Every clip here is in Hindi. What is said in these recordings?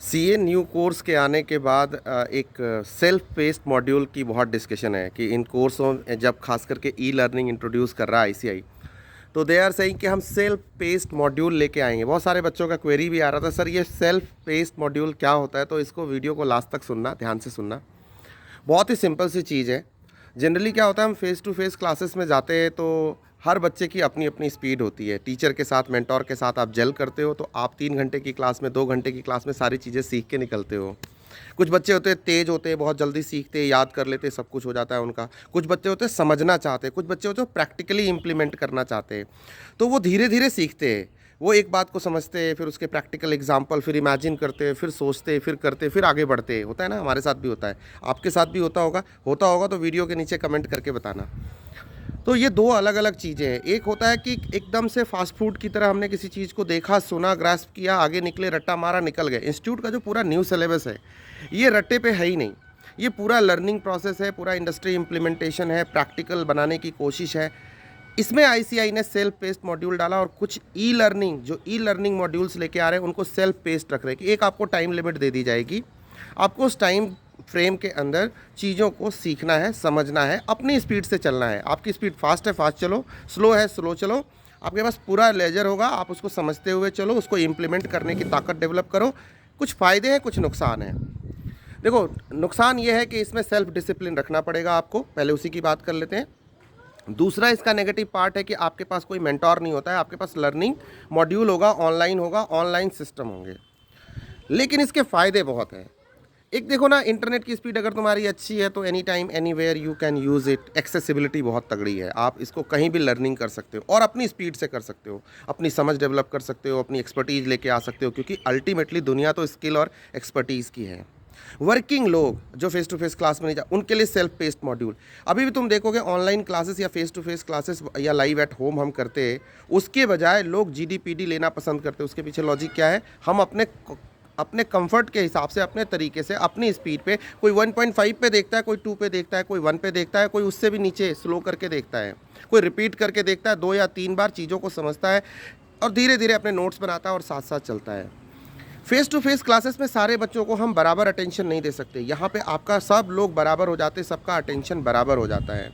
सीए न्यू कोर्स के आने के बाद एक सेल्फ पेस्ड मॉड्यूल की बहुत डिस्कशन है कि इन कोर्सों में जब खास करके ई लर्निंग इंट्रोड्यूस कर रहा है आईसीआई, तो दे आर सेइंग कि हम सेल्फ पेस्ड मॉड्यूल लेके आएंगे। बहुत सारे बच्चों का क्वेरी भी आ रहा था, सर ये सेल्फ पेस्ड मॉड्यूल क्या होता है? तो इसको वीडियो को लास्ट तक सुनना, ध्यान से सुनना। बहुत ही सिंपल सी चीज़ है। जनरली क्या होता है, हम फेस टू फेस क्लासेस में जाते हैं तो हर बच्चे की अपनी अपनी स्पीड होती है। टीचर के साथ, मेंटोर के साथ आप जेल करते हो तो आप 3 घंटे की क्लास में, 2 घंटे की क्लास में सारी चीज़ें सीख के निकलते हो। कुछ बच्चे होते हैं तेज़ होते हैं, बहुत जल्दी सीखते हैं, याद कर लेते हैं, सब कुछ हो जाता है उनका। कुछ बच्चे होते हैं समझना चाहते हैं, कुछ बच्चे होते हैं प्रैक्टिकली इम्प्लीमेंट करना चाहते हैं। तो वो धीरे धीरे सीखते हैं। वो एक बात को समझते हैं, फिर उसके प्रैक्टिकल एग्जाम्पल, फिर इमेजिन करते हैं, फिर सोचते हैं, फिर करते हैं, फिर आगे बढ़ते हैं। होता है ना, हमारे साथ भी होता है, आपके साथ भी होता होगा तो वीडियो के नीचे कमेंट करके बताना। तो ये दो अलग अलग चीज़ें हैं। एक होता है कि एकदम से फास्ट फूड की तरह हमने किसी चीज़ को देखा, सुना, ग्रास्प किया, आगे निकले, रट्टा मारा, निकल गए। इंस्टीट्यूट का जो पूरा न्यू सिलेबस है, ये रट्टे पे है ही नहीं। ये पूरा लर्निंग प्रोसेस है, पूरा इंडस्ट्री इम्प्लीमेंटेशन है, प्रैक्टिकल बनाने की कोशिश है। इसमें आईसीआई ने सेल्फ पेस्ड मॉड्यूल डाला और कुछ ई लर्निंग, जो ई लर्निंग मॉड्यूल्स लेके आ रहे हैं उनको सेल्फ पेस्ड रख रहे हैं कि एक आपको टाइम लिमिट दे दी जाएगी, आपको उस टाइम फ्रेम के अंदर चीज़ों को सीखना है, समझना है, अपनी स्पीड से चलना है। आपकी स्पीड फास्ट है, फास्ट चलो, स्लो है, स्लो चलो। आपके पास पूरा लेजर होगा, आप उसको समझते हुए चलो, उसको इम्प्लीमेंट करने की ताकत डेवलप करो। कुछ फ़ायदे हैं, कुछ नुकसान हैं। देखो, नुकसान ये है कि इसमें सेल्फ डिसिप्लिन रखना पड़ेगा आपको, पहले उसी की बात कर लेते हैं। दूसरा इसका नेगेटिव पार्ट है कि आपके पास कोई मेंटोर नहीं होता है, आपके पास लर्निंग मॉड्यूल होगा, ऑनलाइन सिस्टम होंगे। लेकिन इसके फ़ायदे बहुत हैं। एक देखो ना, इंटरनेट की स्पीड अगर तुम्हारी अच्छी है तो any time anywhere you can use it. Accessibility बहुत तगड़ी है, आप इसको कहीं भी लर्निंग कर सकते हो और अपनी स्पीड से कर सकते हो, अपनी समझ डेवलप कर सकते हो, अपनी एक्सपर्टीज़ लेके आ सकते हो, क्योंकि अल्टीमेटली दुनिया तो स्किल और एक्सपर्टीज़ की है। वर्किंग लोग जो फेस टू फेस क्लास में नहीं जा, उनके लिए सेल्फ पेस्ड मॉड्यूल। अभी भी तुम देखोगे ऑनलाइन क्लासेस या फेस टू फेस क्लासेस या लाइव एट होम हम करते हैं, उसके बजाय लोग जीडीपीडी लेना पसंद करते हैं। उसके पीछे लॉजिक क्या है? हम अपने कंफर्ट के हिसाब से, अपने तरीके से, अपनी स्पीड पे, कोई 1.5 पे देखता है, कोई 2 पे देखता है, कोई 1 पे देखता है, कोई उससे भी नीचे स्लो करके देखता है, कोई रिपीट करके देखता है, 2 या 3 बार चीज़ों को समझता है और धीरे धीरे अपने नोट्स बनाता है और साथ साथ चलता है। फेस टू फेस क्लासेस में सारे बच्चों को हम बराबर अटेंशन नहीं दे सकते। यहाँ पे आपका सब लोग बराबर हो जाते, सबका अटेंशन बराबर हो जाता है,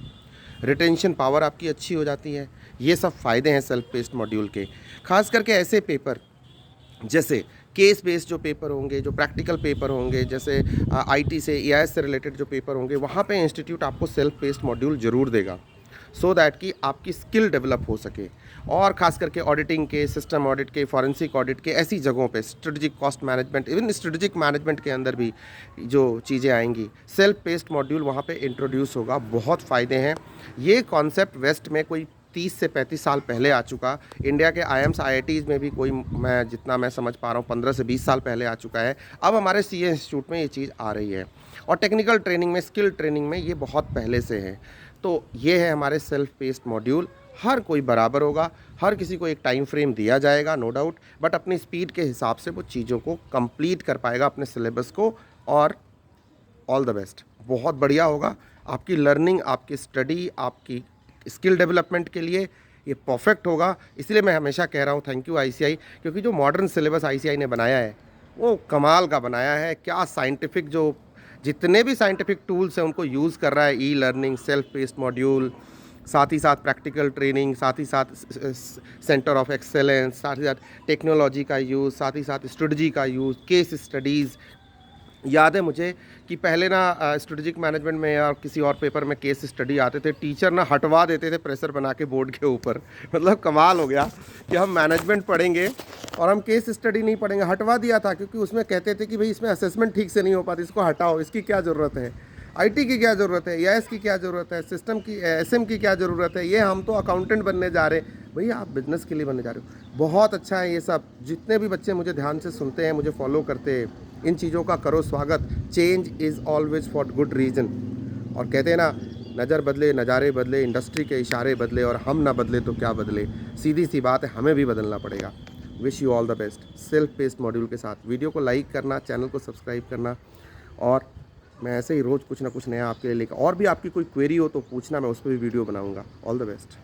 रिटेंशन पावर आपकी अच्छी हो जाती है। ये सब फ़ायदे हैं सेल्फ पेस्ड मॉड्यूल के। खास करके ऐसे पेपर जैसे केस बेस्ड जो पेपर होंगे, जो प्रैक्टिकल पेपर होंगे, जैसे आईटी से, एआईएस से रिलेटेड जो पेपर होंगे, वहाँ पे इंस्टीट्यूट आपको सेल्फ पेस्ड मॉड्यूल ज़रूर देगा, सो दैट कि आपकी स्किल डेवलप हो सके। और ख़ास करके ऑडिटिंग के, सिस्टम ऑडिट के, फॉरेंसिक ऑडिट के, ऐसी जगहों पे strategic cost management, even strategic management के अंदर भी जो चीज़ें आएंगी, सेल्फ पेस्ड मॉड्यूल वहाँ पे इंट्रोड्यूस होगा। बहुत फ़ायदे हैं। ये कॉन्सेप्ट वेस्ट में कोई 30 से 35 साल पहले आ चुका। इंडिया के आईएम्स आईआईटीज़ में भी कोई, मैं जितना मैं समझ पा रहा हूँ, 15 से 20 साल पहले आ चुका है। अब हमारे सीए इंस्टीट्यूट में ये चीज़ आ रही है और टेक्निकल ट्रेनिंग में, स्किल ट्रेनिंग में ये बहुत पहले से है। तो ये है हमारे सेल्फ पेस्ड मॉड्यूल। हर कोई बराबर होगा, हर किसी को एक टाइम फ्रेम दिया जाएगा, नो डाउट, बट अपनी स्पीड के हिसाब से वो चीज़ों को कंप्लीट कर पाएगा, अपने सिलेबस को। और ऑल द बेस्ट, बहुत बढ़िया होगा आपकी लर्निंग, आपकी स्टडी, आपकी स्किल डेवलपमेंट के लिए ये परफेक्ट होगा। इसलिए मैं हमेशा कह रहा हूँ थैंक यू आईसीआई, क्योंकि जो मॉडर्न सिलेबस आईसीआई ने बनाया है वो कमाल का बनाया है। क्या साइंटिफिक, जो जितने भी साइंटिफिक टूल्स हैं उनको यूज़ कर रहा है। E learning, self paced module, साथ ही साथ प्रैक्टिकल ट्रेनिंग, साथ ही साथ सेंटर ऑफ एक्सेलेंस, साथ ही साथ टेक्नोलॉजी का यूज़, साथ ही साथ स्ट्रेटजी का यूज़, केस स्टडीज़। याद है मुझे कि पहले ना स्ट्रेटेजिक मैनेजमेंट में या किसी और पेपर में केस स्टडी आते थे, टीचर ना हटवा देते थे प्रेशर बना के बोर्ड के ऊपर। मतलब कमाल हो गया कि हम मैनेजमेंट पढ़ेंगे और हम केस स्टडी नहीं पढ़ेंगे। हटवा दिया था क्योंकि उसमें कहते थे कि भाई इसमें असेसमेंट ठीक से नहीं हो पाती, इसको हटाओ, इसकी क्या ज़रूरत है, आईटी की क्या ज़रूरत है, एआईएस की क्या ज़रूरत है, सिस्टम की, एसएम की क्या ज़रूरत है, ये हम तो अकाउंटेंट बनने जा रहे हैं। भैया आप बिजनेस के लिए बनने जा रहे हो। बहुत अच्छा है ये सब। जितने भी बच्चे मुझे ध्यान से सुनते हैं, मुझे फॉलो करते हैं, इन चीज़ों का करो स्वागत। Change is always for good reason. और कहते हैं ना, नज़र बदले, नज़ारे बदले, इंडस्ट्री के इशारे बदले, और हम ना बदले तो क्या बदले। सीधी सी बात है, हमें भी बदलना पड़ेगा। Wish you all the best self paced module के साथ। वीडियो को लाइक करना, चैनल को सब्सक्राइब करना, और मैं ऐसे ही रोज़ कुछ ना कुछ नया आपके लिए लेकर, और भी आपकी कोई क्वेरी हो तो पूछना, मैं उस पर भी वीडियो बनाऊंगा। All the best.